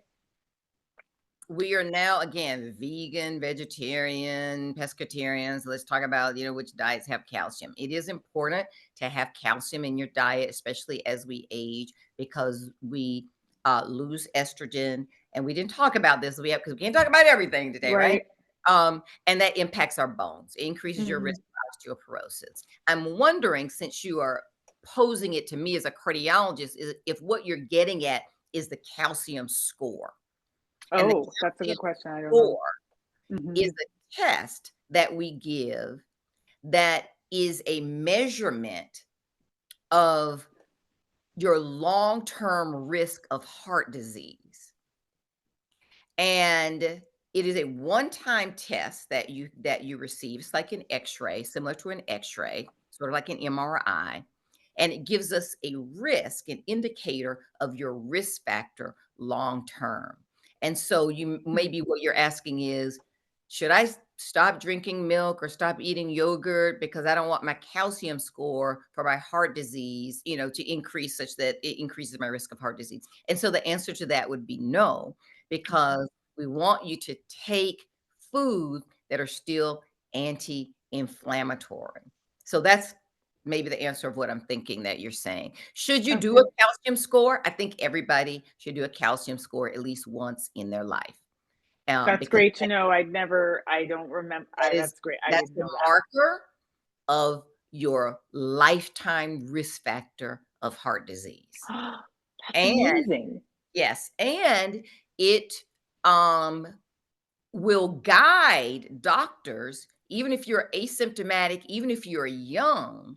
we are now again vegan, vegetarian, pescatarians. Let's talk about, which diets have calcium. It is important to have calcium in your diet, especially as we age, because we lose estrogen. And we didn't talk about this. Because we can't talk about everything today, right? Right. And that impacts our bones. It increases your risk of osteoporosis. I'm wondering, since you are posing it to me as a cardiologist, is if what you're getting at is the calcium score. And the Oh, that's a good calcium question. I don't know. score is Mhm. a test that we give that is a measurement of your long-term risk of heart disease. And it is a one-time test that you receive. It's like an X-ray, similar to an X-ray, sort of like an MRI. And it gives us a risk, an indicator of your risk factor long term. And so maybe what you're asking is, should I stop drinking milk or stop eating yogurt because I don't want my calcium score for my heart disease, to increase such that it increases my risk of heart disease? And so the answer to that would be no, because we want you to take foods that are still anti-inflammatory. So that's maybe the answer of what I'm thinking that you're saying. Should you do a Okay. calcium score? I think everybody should do a calcium score at least once in their life. That's Because great to know. I don't remember. that is That's great. I that's didn't the know that. marker of your lifetime risk factor of heart disease. That's And amazing. yes, and it will guide doctors, even if you're asymptomatic, even if you're young,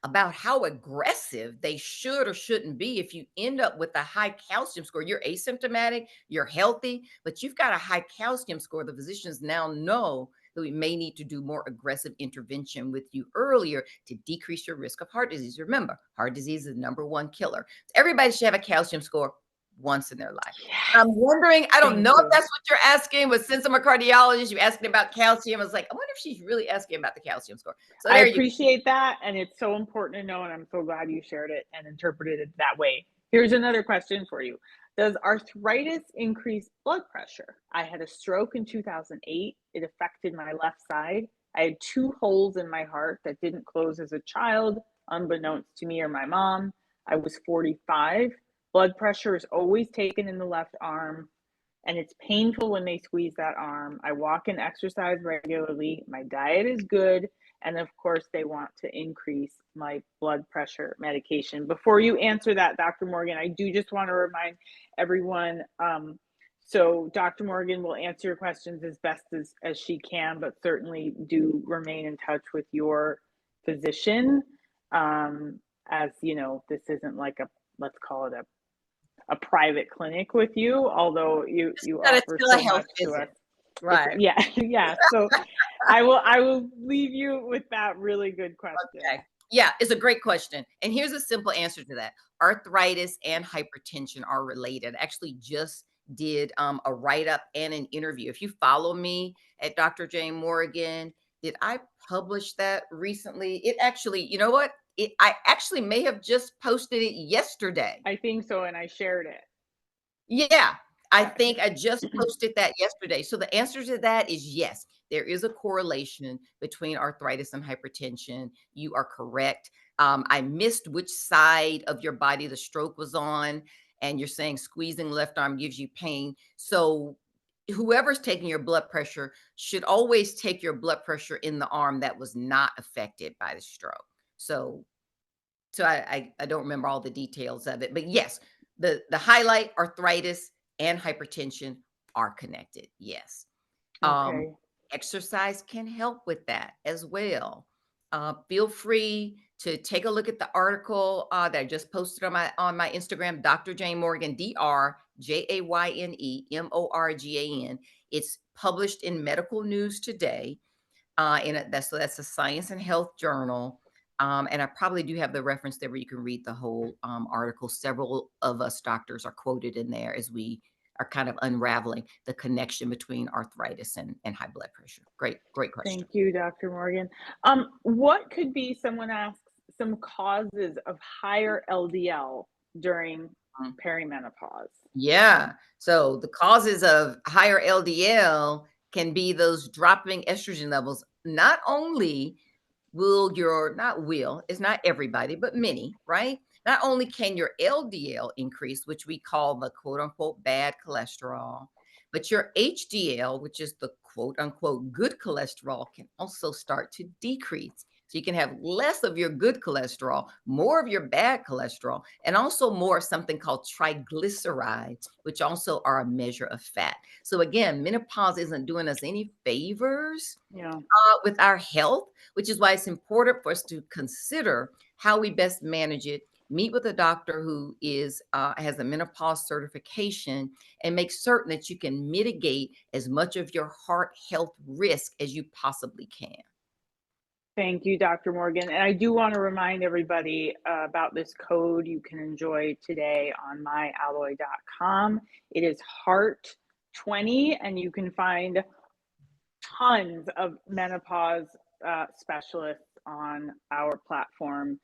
about how aggressive they should or shouldn't be. If you end up with a high calcium score, you're asymptomatic, you're healthy, but you've got a high calcium score. The physicians now know that we may need to do more aggressive intervention with you earlier to decrease your risk of heart disease. Remember, heart disease is the #1 killer. Everybody should have a calcium score once in their life. Yes. I'm wondering, I don't know Thank if you. that's what you're asking, but since I'm a cardiologist, you're asking about calcium. I was like, I wonder if she's really asking about the calcium score. So I there you go. appreciate that, and it's so important to know, and I'm so glad you shared it and interpreted it that way. Here's another question for you. Does arthritis increase blood pressure? I had a stroke in 2008. It affected my left side. I had two holes in my heart that didn't close as a child, unbeknownst to me or my mom. I was 45. Blood pressure is always taken in the left arm, and it's painful when they squeeze that arm. I walk and exercise regularly. My diet is good. And of course, they want to increase my blood pressure medication. Before you answer that, Dr. Morgan, I do just want to remind everyone. So Dr. Morgan will answer your questions as best as she can, but certainly do remain in touch with your physician. As you know, this isn't like let's call it a private clinic with you, although you But it's offer still a so health much to visit. us. It's Right. yeah, yeah. So I will leave you with that really good question. Okay. Yeah, it's a great question. And here's a simple answer to that. Arthritis and hypertension are related. I actually just did a write-up and an interview. If you follow me at Dr. Jayne Morgan, did I publish that recently? It actually, you know what? I actually may have just posted it yesterday. I think so, and I shared it. Yeah, I Yeah. think I just posted that yesterday. So the answer to that is yes, there is a correlation between arthritis and hypertension. You are correct. I missed which side of your body the stroke was on, and you're saying squeezing left arm gives you pain. So whoever's taking your blood pressure should always take your blood pressure in the arm that was not affected by the stroke. So I don't remember all the details of it, but yes, the highlight, arthritis and hypertension are connected. Yes. Um, Okay. Exercise can help with that as well. feel free to take a look at the article that I just posted on my Instagram, Dr. Jayne Morgan, DrJayne Morgan. It's published in Medical News Today. So that's a Science and Health journal. And I probably do have the reference there where you can read the whole article. Several of us doctors are quoted in there as we are kind of unraveling the connection between arthritis and high blood pressure. Great question. Thank you, Dr. Morgan. What could be, someone asks, some causes of higher LDL during perimenopause? Yeah. So the causes of higher LDL can be those dropping estrogen levels. Not only it's not everybody, but many, right? Not only can your LDL increase, which we call the quote unquote bad cholesterol, but your HDL, which is the quote unquote good cholesterol, can also start to decrease. So you can have less of your good cholesterol, more of your bad cholesterol, and also more of something called triglycerides, which also are a measure of fat. So again, menopause isn't doing us any favors with our health, which is why it's important for us to consider how we best manage it. Meet with a doctor who has a menopause certification, and make certain that you can mitigate as much of your heart health risk as you possibly can. Thank you, Dr. Morgan. And I do want to remind everybody about this code you can enjoy today on myalloy.com. It is HEART20, and you can find tons of menopause specialists on our platform.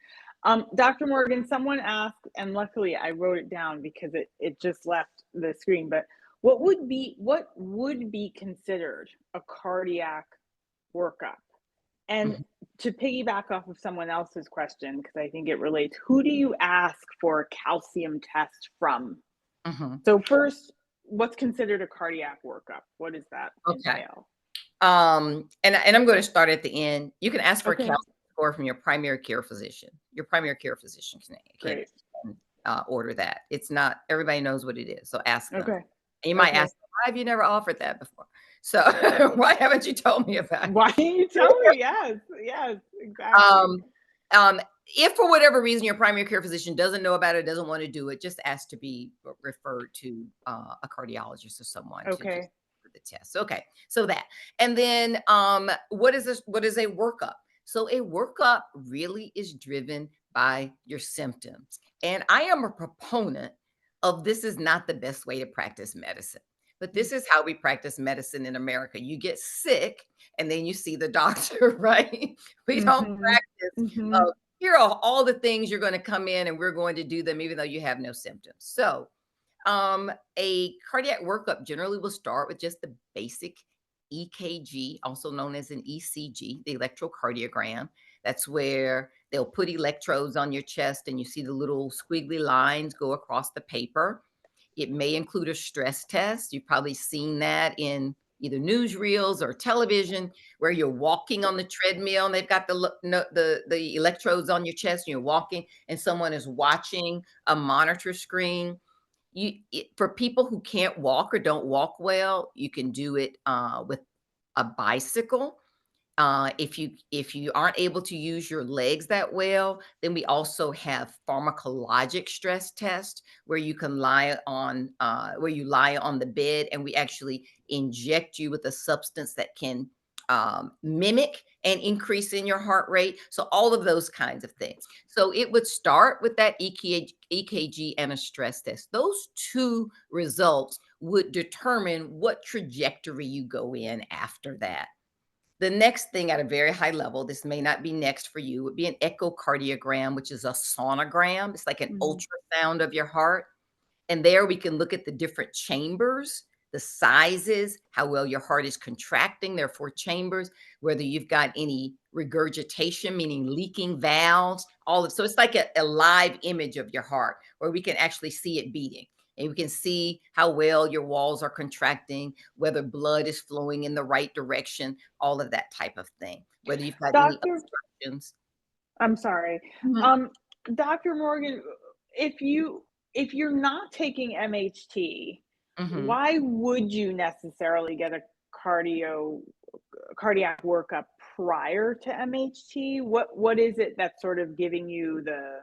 Dr. Morgan, someone asked, and luckily I wrote it down because it just left the screen, but what would be considered a cardiac workup? And to piggyback off of someone else's question, because I think it relates, who do you ask for a calcium test from? So first, what's considered a cardiac workup? What does that entail? And I'm going to start at the end. You can ask for a calcium score from your primary care physician. Your primary care physician can order that. It's not, everybody knows what it is. So ask them. And you might ask, why have you never offered that before? So why haven't you told me about it? Why didn't you tell me? Yes, exactly. If for whatever reason your primary care physician doesn't know about it, doesn't want to do it, just ask to be referred to a cardiologist or someone to just do the test. So that, and then what is a workup? So a workup really is driven by your symptoms. And I am a proponent of this is not the best way to practice medicine. But this is how we practice medicine in America. You get sick and then you see the doctor, right? We don't practice. Here are all the things you're going to come in and we're going to do them even though you have no symptoms. So a cardiac workup generally will start with just the basic EKG, also known as an ECG, the electrocardiogram. That's where they'll put electrodes on your chest and you see the little squiggly lines go across the paper. It may include a stress test. You've probably seen that in either newsreels or television, where you're walking on the treadmill and they've got the electrodes on your chest and you're walking and someone is watching a monitor screen. For people who can't walk or don't walk well, you can do it with a bicycle. If you aren't able to use your legs that well, then we also have pharmacologic stress test where you can lie on the bed and we actually inject you with a substance that can mimic an increase in your heart rate. So all of those kinds of things. So it would start with that EKG and a stress test. Those two results would determine what trajectory you go in after that. The next thing at a very high level, this may not be next for you, would be an echocardiogram, which is a sonogram. It's like an ultrasound of your heart. And there we can look at the different chambers, the sizes, how well your heart is contracting. There are 4 chambers, whether you've got any regurgitation, meaning leaking valves, so it's like a live image of your heart where we can actually see it beating. And we can see how well your walls are contracting, whether blood is flowing in the right direction, all of that type of thing. Whether you've got any obstructions. I'm sorry. Dr. Morgan, if you're not taking MHT, why would you necessarily get a cardiac workup prior to MHT? What is it that's sort of giving you the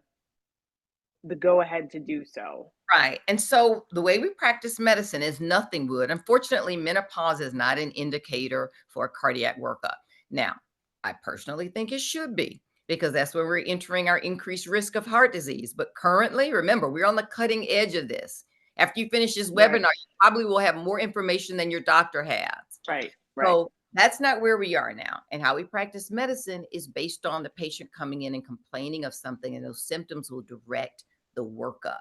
go ahead to do so? Right. And so the way we practice medicine is nothing would. Unfortunately, menopause is not an indicator for a cardiac workup. Now, I personally think it should be, because that's where we're entering our increased risk of heart disease. But currently, remember, we're on the cutting edge of this. After you finish this webinar, you probably will have more information than your doctor has. Right. So that's not where we are now. And how we practice medicine is based on the patient coming in and complaining of something, and those symptoms will direct the workup.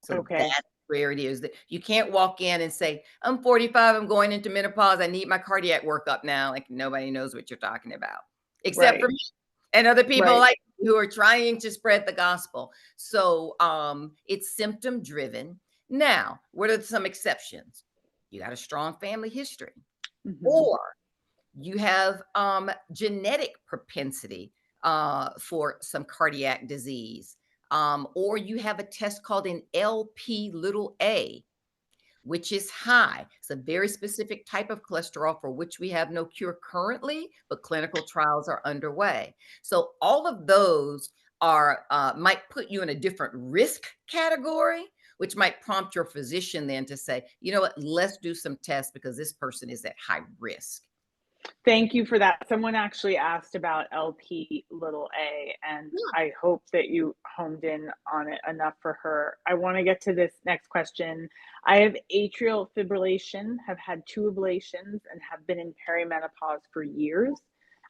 So that's where it is. That you can't walk in and say, I'm 45, I'm going into menopause, I need my cardiac workup now. Like, nobody knows what you're talking about, except for me and other people like who are trying to spread the gospel. So it's symptom driven. Now, what are some exceptions? You got a strong family history, or you have genetic propensity for some cardiac disease. Or you have a test called an LP(a), which is high. It's a very specific type of cholesterol for which we have no cure currently, but clinical trials are underway. So all of those are might put you in a different risk category, which might prompt your physician then to say, you know what, let's do some tests because this person is at high risk. Thank you for that. Someone actually asked about LP(a), and I hope that you homed in on it enough for her. I want to get to this next question. I have atrial fibrillation, have had 2 ablations, and have been in perimenopause for years.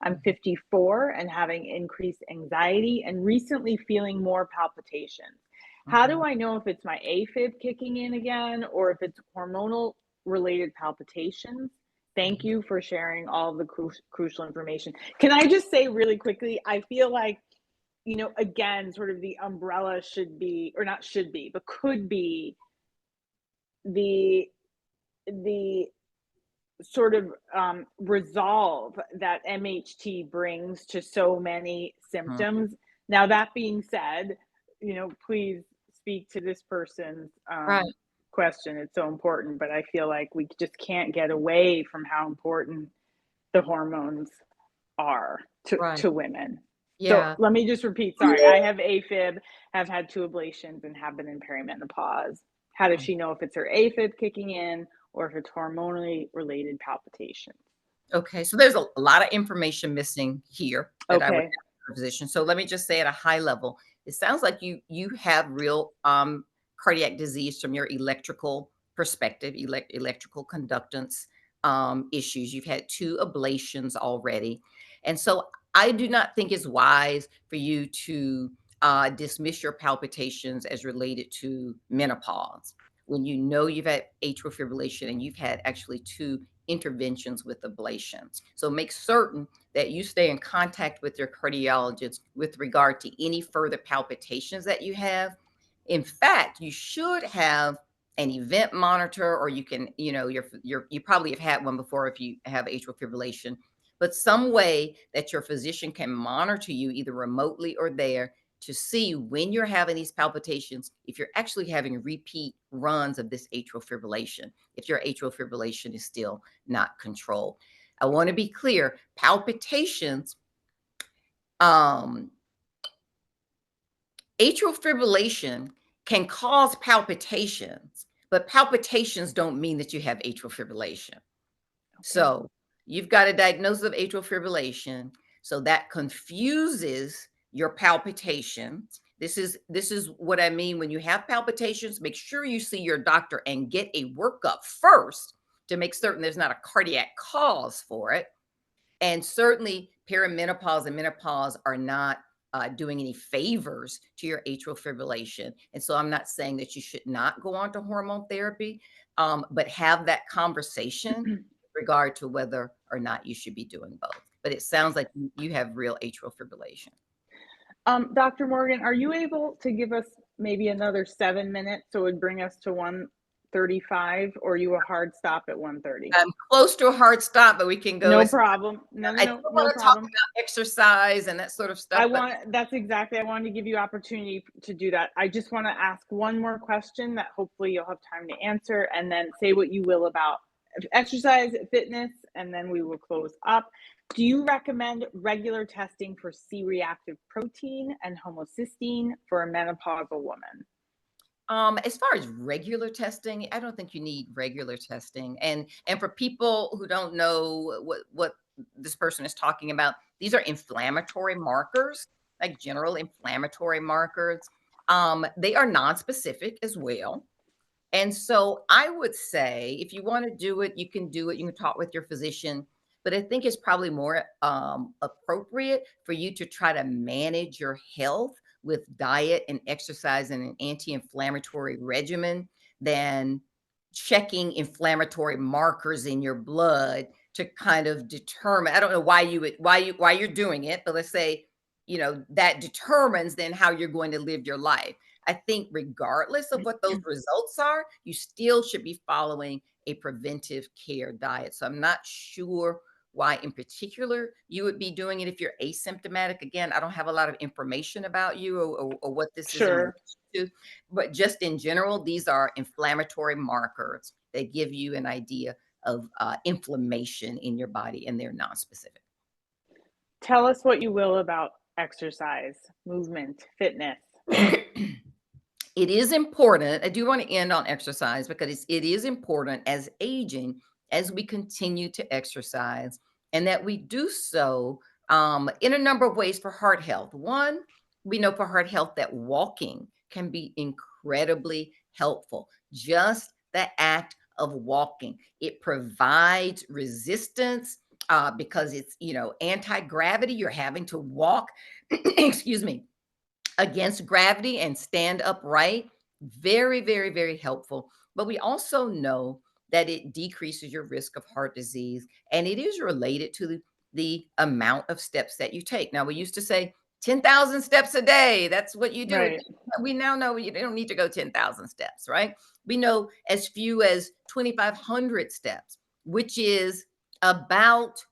I'm 54 and having increased anxiety and recently feeling more palpitations. How do I know if it's my AFib kicking in again or if it's hormonal related palpitations? Thank you for sharing all of the crucial information. Can I just say really quickly, I feel like, you know, again, sort of the umbrella should be, or not should be, but could be the sort of resolve that MHT brings to so many symptoms. Now, that being said, you know, please speak to this person's question. It's so important, but I feel like we just can't get away from how important the hormones are to women. So let me just repeat. Sorry, I have AFib, have had 2 ablations, and have been in perimenopause. How does she know if it's her AFib kicking in or if it's hormonally related palpitations? Okay, so there's a lot of information missing here that I would have for a physician. So let me just say at a high level, it sounds like you have real cardiac disease from your electrical perspective, electrical conductance issues. You've had 2 ablations already. And so I do not think it's wise for you to dismiss your palpitations as related to menopause when you know you've had atrial fibrillation and you've had actually 2 interventions with ablations. So make certain that you stay in contact with your cardiologist with regard to any further palpitations that you have. In fact, you should have an event monitor, or you can, you know, you probably have had one before if you have atrial fibrillation, but some way that your physician can monitor you either remotely or there to see when you're having these palpitations, if you're actually having repeat runs of this atrial fibrillation, if your atrial fibrillation is still not controlled. I want to be clear, palpitations, atrial fibrillation can cause palpitations, but palpitations don't mean that you have atrial fibrillation. So you've got a diagnosis of atrial fibrillation, so that confuses your palpitations. This is what I mean when you have palpitations. Make sure you see your doctor and get a workup first to make certain there's not a cardiac cause for it. And certainly perimenopause and menopause are not doing any favors to your atrial fibrillation. And so I'm not saying that you should not go on to hormone therapy, but have that conversation with regard to whether or not you should be doing both. But it sounds like you have real atrial fibrillation. Dr. Morgan, are you able to give us maybe another 7 minutes so it would bring us to 1:35, or are you a hard stop at 1:30? I'm close to a hard stop, but we can go. No problem. No want to talk about exercise and that sort of stuff. I wanted to give you opportunity to do that. I just want to ask one more question that hopefully you'll have time to answer, and then say what you will about exercise, fitness, and then we will close up. Do you recommend regular testing for C-reactive protein and homocysteine for a menopausal woman? As far as regular testing, I don't think you need regular testing. And for people who don't know what this person is talking about, these are inflammatory markers, like general inflammatory markers. They are non-specific as well. And so I would say if you want to do it, you can do it. You can talk with your physician, but I think it's probably more appropriate for you to try to manage your health with diet and exercise and an anti-inflammatory regimen than checking inflammatory markers in your blood to kind of determine. I don't know why you would why you're doing it, but let's say, that determines then how you're going to live your life. I think regardless of what those results are, you still should be following a preventive care diet. So I'm not sure why in particular you would be doing it if you're asymptomatic. Again, I don't have a lot of information about you or what this is in relation Sure. to, but just in general, these are inflammatory markers that give you an idea of inflammation in your body, and they're non-specific. Tell us what you will about exercise, movement, fitness. It is important. I do want to end on exercise because it is important as aging, as we continue to exercise, and that we do so in a number of ways for heart health. One, we know for heart health that walking can be incredibly helpful. Just the act of walking, it provides resistance because it's, anti-gravity. You're having to walk, excuse me, against gravity and stand upright. Very, very, very helpful. But we also know that it decreases your risk of heart disease, and it is related to the amount of steps that you take. Now, we used to say 10,000 steps a day. That's what you do. Right. We now know you don't need to go 10,000 steps, right? We know as few as 2,500 steps, which is about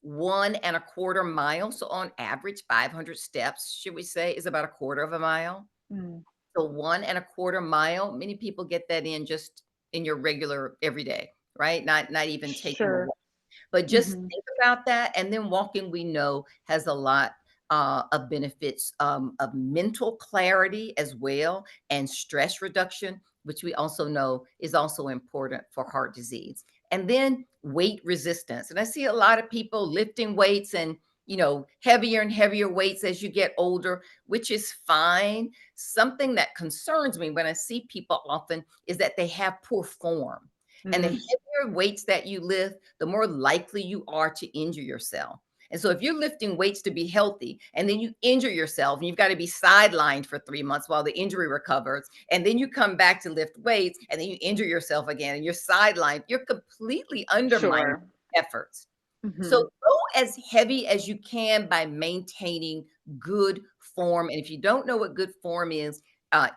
1.25 miles. So on average, 500 steps, should we say, is about a quarter of a mile. Mm. So 1.25 mile, many people get that in just in your regular everyday, right? Not even taking a Sure. walk. But just Mhm. think about that. And then walking, we know, has a lot of benefits of mental clarity as well, and stress reduction, which we also know is also important for heart disease. And then weight resistance. And I see a lot of people lifting weights and heavier and heavier weights as you get older, which is fine. Something that concerns me when I see people often is that they have poor form. And the Mm. heavier weights that you lift, the more likely you are to injure yourself. And so if you're lifting weights to be healthy and then you injure yourself and you've got to be sidelined for 3 months while the injury recovers, and then you come back to lift weights and then you injure yourself again and you're sidelined, you're completely undermining Sure. efforts. So Mhm. go as heavy as you can by maintaining good form. And if you don't know what good form is,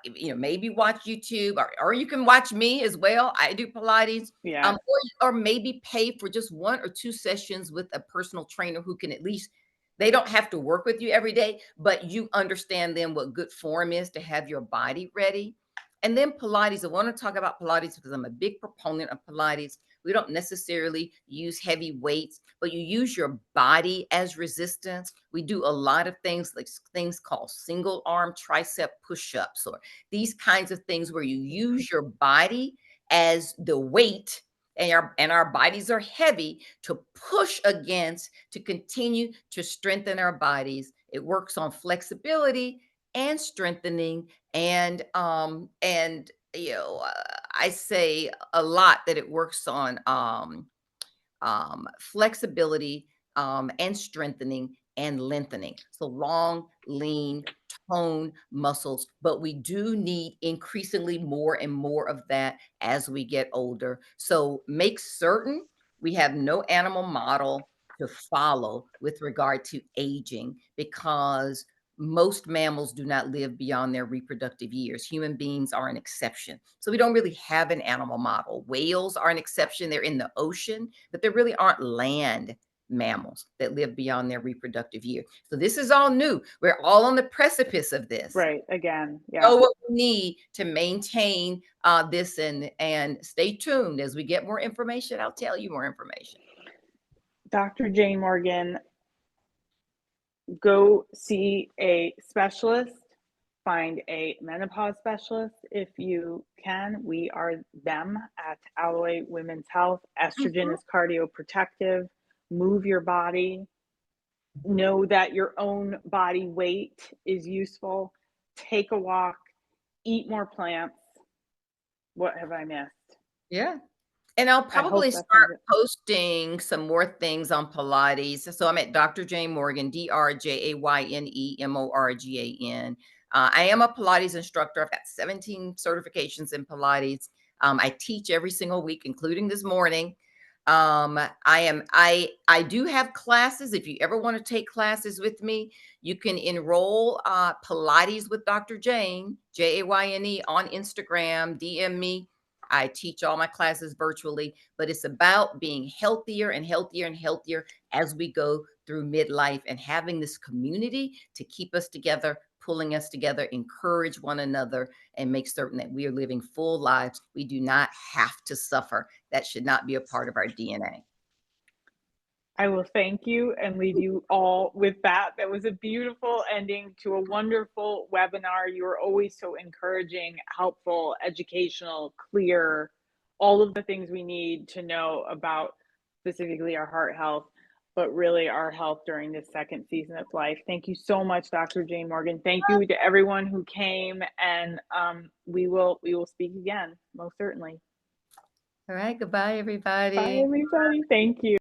maybe watch YouTube, or you can watch me as well. I do Pilates, Yeah. or maybe pay for just 1 or 2 sessions with a personal trainer who can at least, they don't have to work with you every day, but you understand then what good form is to have your body ready. And then Pilates, I want to talk about Pilates because I'm a big proponent of Pilates. We don't necessarily use heavy weights, but you use your body as resistance. We do a lot of things like things called single arm tricep push-ups, or these kinds of things where you use your body as the weight, and our bodies are heavy to push against to continue to strengthen our bodies. It works on flexibility and strengthening, and I say a lot that it works on flexibility, and strengthening and lengthening. So long, lean, toned muscles, but we do need increasingly more and more of that as we get older. So make certain we have no animal model to follow with regard to aging, because most mammals do not live beyond their reproductive years. Human beings are an exception. So we don't really have an animal model. Whales are an exception. They're in the ocean, but there really aren't land mammals that live beyond their reproductive year. So this is all new. We're all on the precipice of this. Right. Again. Yeah. Know what we need to maintain this, and stay tuned. As we get more information, I'll tell you more information. Dr. Jayne Morgan, go see a specialist. Find a menopause specialist if you can. We are them at Alloy Women's Health. Estrogen is cardioprotective. Move your body. Know that your own body weight is useful. Take a walk. Eat more plants. What have I missed? Yeah. And I'll probably start posting some more things on Pilates. So I'm at Dr. Jayne Morgan, DrJayneMorgan. I am a Pilates instructor. I've got 17 certifications in Pilates. I teach every single week, including this morning. I do have classes. If you ever want to take classes with me, you can enroll Pilates with Dr. Jayne, Jayne, on Instagram, DM me. I teach all my classes virtually, but it's about being healthier and healthier and healthier as we go through midlife, and having this community to keep us together, pulling us together, encourage one another, and make certain that we are living full lives. We do not have to suffer. That should not be a part of our DNA. I will thank you and leave you all with that. That was a beautiful ending to a wonderful webinar. You were always so encouraging, helpful, educational, clear, all of the things we need to know about specifically our heart health, but really our health during this second season of life. Thank you so much, Dr. Jayne Morgan. Thank you to everyone who came, and we will speak again, most certainly. All right. Goodbye, everybody. Bye, everybody. Thank you.